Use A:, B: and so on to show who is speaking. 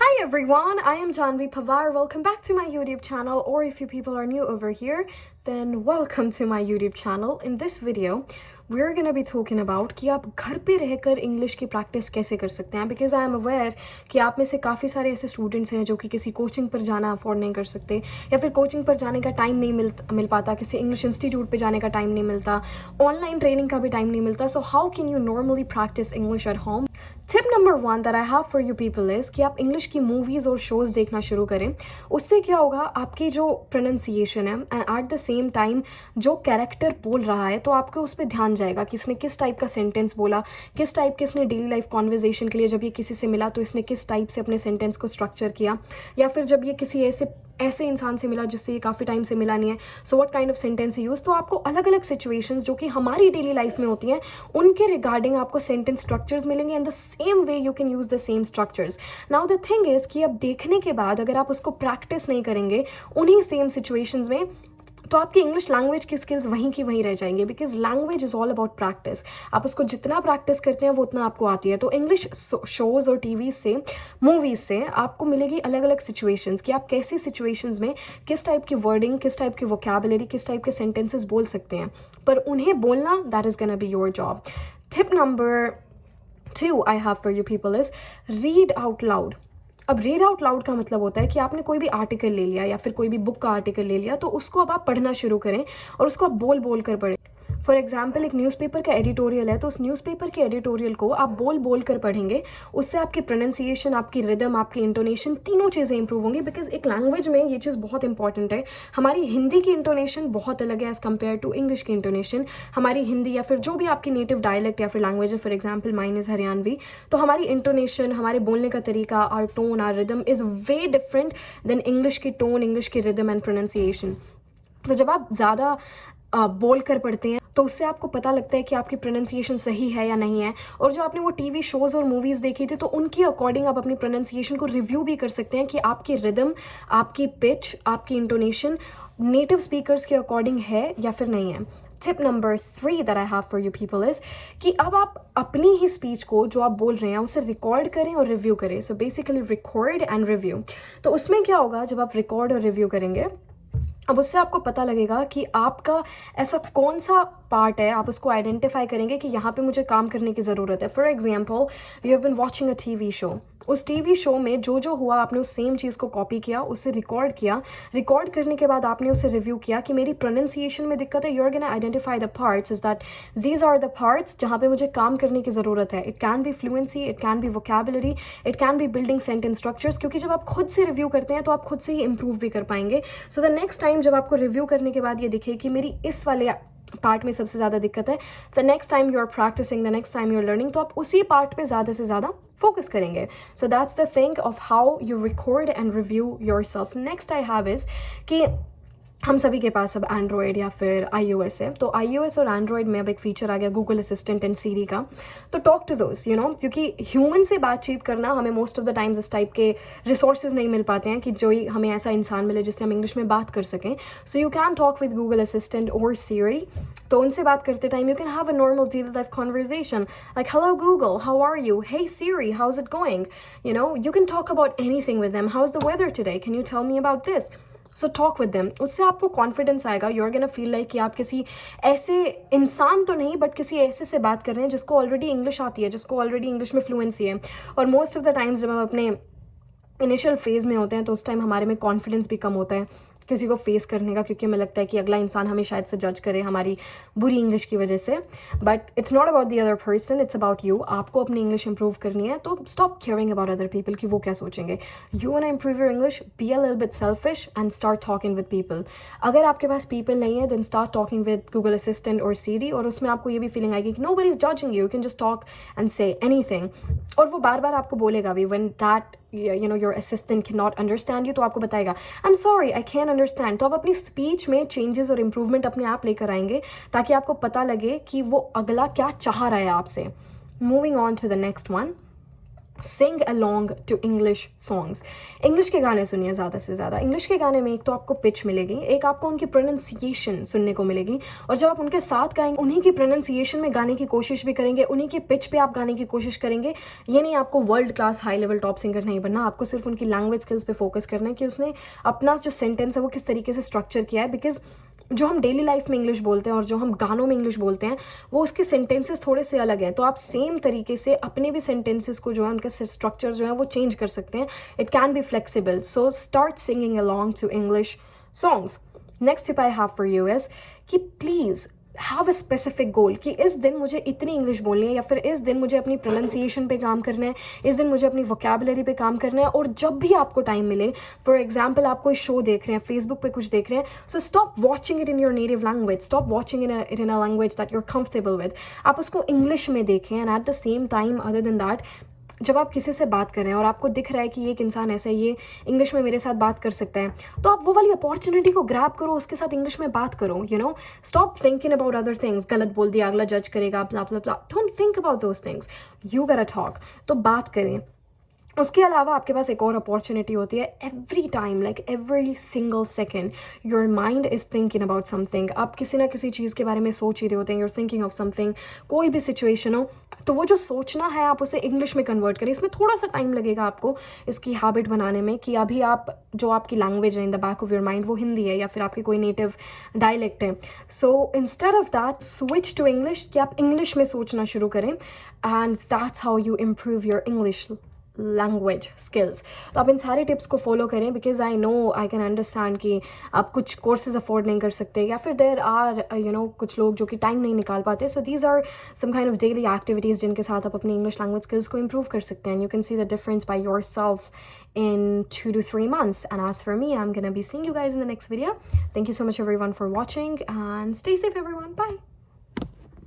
A: Hi everyone, I am Janvi Pawar. Welcome back to my YouTube channel, or if you people are new over here, then welcome to my YouTube channel. In this video, we're gonna be talking about कि आप घर पे रहकर English की practice कैसे कर सकते हैं, बिकॉज आई एम अवेयर कि आप में से काफ़ी सारे ऐसे स्टूडेंट्स हैं जो कि किसी कोचिंग पर जाना अफोर्ड नहीं कर सकते, या फिर कोचिंग पर जाने का टाइम नहीं मिल पाता, किसी इंग्लिश इंस्टीट्यूट पे जाने का टाइम नहीं मिलता, ऑनलाइन ट्रेनिंग का भी टाइम नहीं मिलता. So how can you normally practice English at home? Tip number 1 that I have for you people is कि आप इंग्लिश की मूवीज़ और शोज़ देखना शुरू करें. उससे क्या होगा, आपकी जो प्रोनाउंसिएशन है and at the same time जो कैरेक्टर बोल रहा है, तो आपको उस पर ध्यान जाएगा कि इसने किस टाइप का सेंटेंस बोला, किस टाइप के इसने डेली लाइफ कॉन्वर्जेशन के लिए जब ये किसी से मिला तो इसने किस टाइप से अपने सेंटेंस को स्ट्रक्चर किया, या फिर जब ये किसी ऐसे इंसान से मिला जिससे ये काफ़ी टाइम से मिला नहीं है, so what kind of sentence he use. तो आपको अलग अलग सिचुएशंस जो कि हमारी डेली लाइफ में होती हैं उनके रिगार्डिंग आपको सेंटेंस स्ट्रक्चर्स मिलेंगे, and the same way you can use the same structures. Now the thing is कि अब देखने के बाद अगर आप उसको प्रैक्टिस नहीं करेंगे उन्हीं सेम सिचुएशंस में, तो आपकी इंग्लिश लैंग्वेज की स्किल्स वहीं की वहीं रह जाएंगे, because language is all about practice. आप उसको जितना प्रैक्टिस करते हैं वो उतना आपको आती है. तो इंग्लिश शोज़ और टीवी से, मूवीज़ से आपको मिलेगी अलग अलग सिचुएशंस कि आप कैसी सिचुएशंस में किस टाइप की वर्डिंग, किस टाइप की वोकैबुलरी, किस टाइप के सेंटेंसेस बोल सकते हैं, पर उन्हें बोलना that is gonna be your job. Tip number 2 I have for you people is read out loud. अब रीड आउट लाउड का मतलब होता है कि आपने कोई भी आर्टिकल ले लिया या फिर कोई भी बुक का आर्टिकल ले लिया, तो उसको अब आप पढ़ना शुरू करें और उसको आप बोल बोल कर पढ़ें. फॉर एग्जाम्पल, एक न्यूज़पेपर का एडिटोरियल है, तो उस न्यूज़पेपर के एडिटोरियल को आप बोल बोल कर पढ़ेंगे. उससे आपकी प्रोनाउंसिएशन, आपकी रिदम, आपकी इंटोनेशन, तीनों चीज़ें इंप्रूव होंगी. बिकॉज एक लैंग्वेज में ये चीज़ बहुत इंपॉर्टेंट है. हमारी हिंदी की इंटोनेशन बहुत अलग है एज़ कम्पेयर टू इंग्लिश की इंटोनेशन. हमारी हिंदी या फिर जो भी आपकी नेटिव डायलेक्ट या फिर लैंग्वेज है, for example mine is Haryanvi, तो हमारी इंटोनेशन, हमारे बोलने का तरीका, our tone, our rhythm is way different than English की टोन, इंग्लिश की रिदम एंड प्रोनाउंसिएशन. तो जब आप ज़्यादा बोल कर पढ़ते हैं तो उससे आपको पता लगता है कि आपकी प्रोनाउंसिएशन सही है या नहीं है. और जो आपने वो टीवी शोज़ और मूवीज़ देखी थी, तो उनके अकॉर्डिंग आप अपनी प्रोनाउंसिएशन को रिव्यू भी कर सकते हैं कि आपकी रिदम, आपकी पिच, आपकी इंटोनेशन नेटिव स्पीकर्स के अकॉर्डिंग है या फिर नहीं है. Tip number 3 that I have for you people is कि अब आप अपनी ही स्पीच को जो आप बोल रहे हैं उसे रिकॉर्ड करें और रिव्यू करें. So basically record and review. तो उसमें क्या होगा, जब आप रिकॉर्ड और रिव्यू करेंगे, अब उससे आपको पता लगेगा कि आपका ऐसा कौन सा पार्ट है, आप उसको आइडेंटिफाई करेंगे कि यहाँ पे मुझे काम करने की ज़रूरत है. For example, you have been watching a TV show. उस टीवी शो में जो जो हुआ आपने उस सेम चीज़ को कॉपी किया, उसे रिकॉर्ड किया. रिकॉर्ड करने के बाद आपने उसे रिव्यू किया कि मेरी प्रोनाउंसिएशन में दिक्कत है. You are gonna identify the parts is that these are the parts जहाँ पे मुझे काम करने की ज़रूरत है. It can be fluency, it can be vocabulary, it can be building sentence structures, क्योंकि जब आप खुद से रिव्यू करते हैं तो आप खुद से ही इंप्रूव भी कर पाएंगे. सो द नेक्स्ट टाइम जब आपको रिव्यू करने के बाद ये दिखे कि मेरी इस वाले पार्ट में सबसे ज़्यादा दिक्कत है, the next time you are practicing, the next time you are learning, तो आप उसी पार्ट पे ज़्यादा से ज़्यादा फोकस करेंगे. So that's the thing of how you record and review your self. Next I have is कि हम सभी के पास अब एंड्रॉयड या फिर iOS है, तो iOS और एंड्रॉयड में अब एक फ़ीचर आ गया गूगल असिस्टेंट एंड सीरी का. तो talk to those, you know, क्योंकि ह्यूमन से बातचीत करना हमें मोस्ट ऑफ द टाइम्स इस टाइप के रिसोर्सेज नहीं मिल पाते हैं कि जो ही हमें ऐसा इंसान मिले जिससे हम इंग्लिश में बात कर सकें. So you can talk with Google assistant और सीरी. तो उनसे बात करते time you can have a normal daily life conversation like hello Google, how are you, hey Siri, how is it going, you know, you can talk about anything with them. How is the weather today, can you tell me about this. So talk with them. उससे आपको confidence आएगा. You are gonna feel like कि आप किसी ऐसे इंसान तो नहीं बट किसी ऐसे से बात कर रहे हैं जिसको ऑलरेडी इंग्लिश आती है, जिसको ऑलरेडी इंग्लिश में फ्लुएंसी है. और मोस्ट ऑफ द टाइम्स जब हम अपने इनिशियल फेज़ में होते हैं तो उस टाइम हमारे में कॉन्फिडेंस भी कम होता है किसी को फेस करने का, क्योंकि हमें लगता है कि अगला इंसान हमें शायद से जज करे हमारी बुरी इंग्लिश की वजह से. But it's not about the other person, it's about you. आपको अपनी इंग्लिश इंप्रूव करनी है, तो stop caring about other people कि वो क्या सोचेंगे. You want to improve your English, be a little bit selfish and start talking with people. अगर आपके पास पीपल नहीं है, then start talking with Google assistant और सीरी. और उसमें आपको ये भी फीलिंग आएगी कि nobody is judging you, you can just talk and say anything. और वो बार बार आपको बोलेगा भी when that you know your assistant cannot understand you, तो आपको बताएगा I'm sorry I can't understand. तो आप अपनी स्पीच में चेंजेस और इम्प्रूवमेंट अपने आप लेकर आएंगे ताकि आपको पता लगे कि वो अगला क्या चाह रहा है आपसे. Moving on to the next one. Sing along to English songs. English के गाने सुनिए ज़्यादा से ज़्यादा। इंग्लिश के गाने में एक तो आपको पिच मिलेगी, एक आपको उनकी प्रोनाउंसिएशन सुनने को मिलेगी, और जब आप उनके साथ गाएंगे उन्हीं की प्रोनाउंसिएशन में गाने की कोशिश भी करेंगे, उन्हीं की पिच पे आप गाने की कोशिश करेंगे। ये नहीं आपको world class high level top singer नहीं बनना, आपको सिर्फ उनकी लैंग्वेज स्किल्स पे फोकस करना है कि उसने अपना जो सेंटेंस है वो किस तरीके से स्ट्रक्चर किया है। बिकॉज जो हम डेली लाइफ में इंग्लिश बोलते हैं और जो हम गानों में इंग्लिश बोलते हैं वो उसके सेंटेंसेस थोड़े से अलग हैं, तो आप सेम तरीके से अपने भी सेंटेंसेस को जो है उनका स्ट्रक्चर जो है वो चेंज कर सकते हैं। It can be flexible, so start singing along to English songs. Next tip I have for you is कि please have a specific goal कि इस दिन मुझे इतनी इंग्लिश बोलनी है, या फिर इस दिन मुझे अपनी प्रोनाउंसिएशन पे काम करना है, इस दिन मुझे अपनी वोकैबुलरी पे काम करना है। और जब भी आपको टाइम मिले, फॉर एग्जाम्पल आप कोई शो देख रहे हैं, फेसबुक पे कुछ देख रहे हैं, so stop watching it in your native language, stop watching it in a language that you are comfortable with. आप उसको इंग्लिश में देखें, and at the same time other than that जब आप किसी से बात कर रहे हैं और आपको दिख रहा है कि ये एक इंसान ऐसा है, ये इंग्लिश में मेरे साथ बात कर सकता है, तो आप वो वाली अपॉर्चुनिटी को ग्रैब करो, उसके साथ इंग्लिश में बात करो। You know, stop thinking about other things, गलत बोल दिया अगला जज करेगा, blah blah blah. Don't think about those things, you gotta talk. तो बात करें। उसके अलावा आपके पास एक और अपॉर्चुनिटी होती है। Every time, like every single second, your mind is thinking about something. आप किसी ना किसी चीज़ के बारे में सोच ही रहे होते हैं, यूर थिंकिंग ऑफ समथिंग। कोई भी सिचुएशन हो तो वो जो सोचना है आप उसे इंग्लिश में कन्वर्ट करें। इसमें थोड़ा सा टाइम लगेगा आपको इसकी हैबिट बनाने में, कि अभी आप जो आपकी लैंग्वेज है in the back of your mind वो हिंदी है या फिर आपकी कोई नेटिव डायलेक्ट है। So instead of that switch to English, कि आप इंग्लिश में सोचना शुरू करें, and that's how you improve your English language skills. तो आप इन सारे टिप्स को फॉलो करें, because I know, I can understand कि आप कुछ कोर्सेज अफोर्ड नहीं कर सकते, या फिर देर आर कुछ लोग जो कि टाइम नहीं निकाल पाते। So these are some kind of daily activities जिनके साथ आप अपनी इंग्लिश लैंग्वेज स्किल्स को इम्प्रूव कर सकते हैं। You can see the difference by yourself in 2 to 3 months. And as for me, I'm gonna be seeing you guys in the next video. Thank you so much everyone for watching, and stay safe everyone. Bye.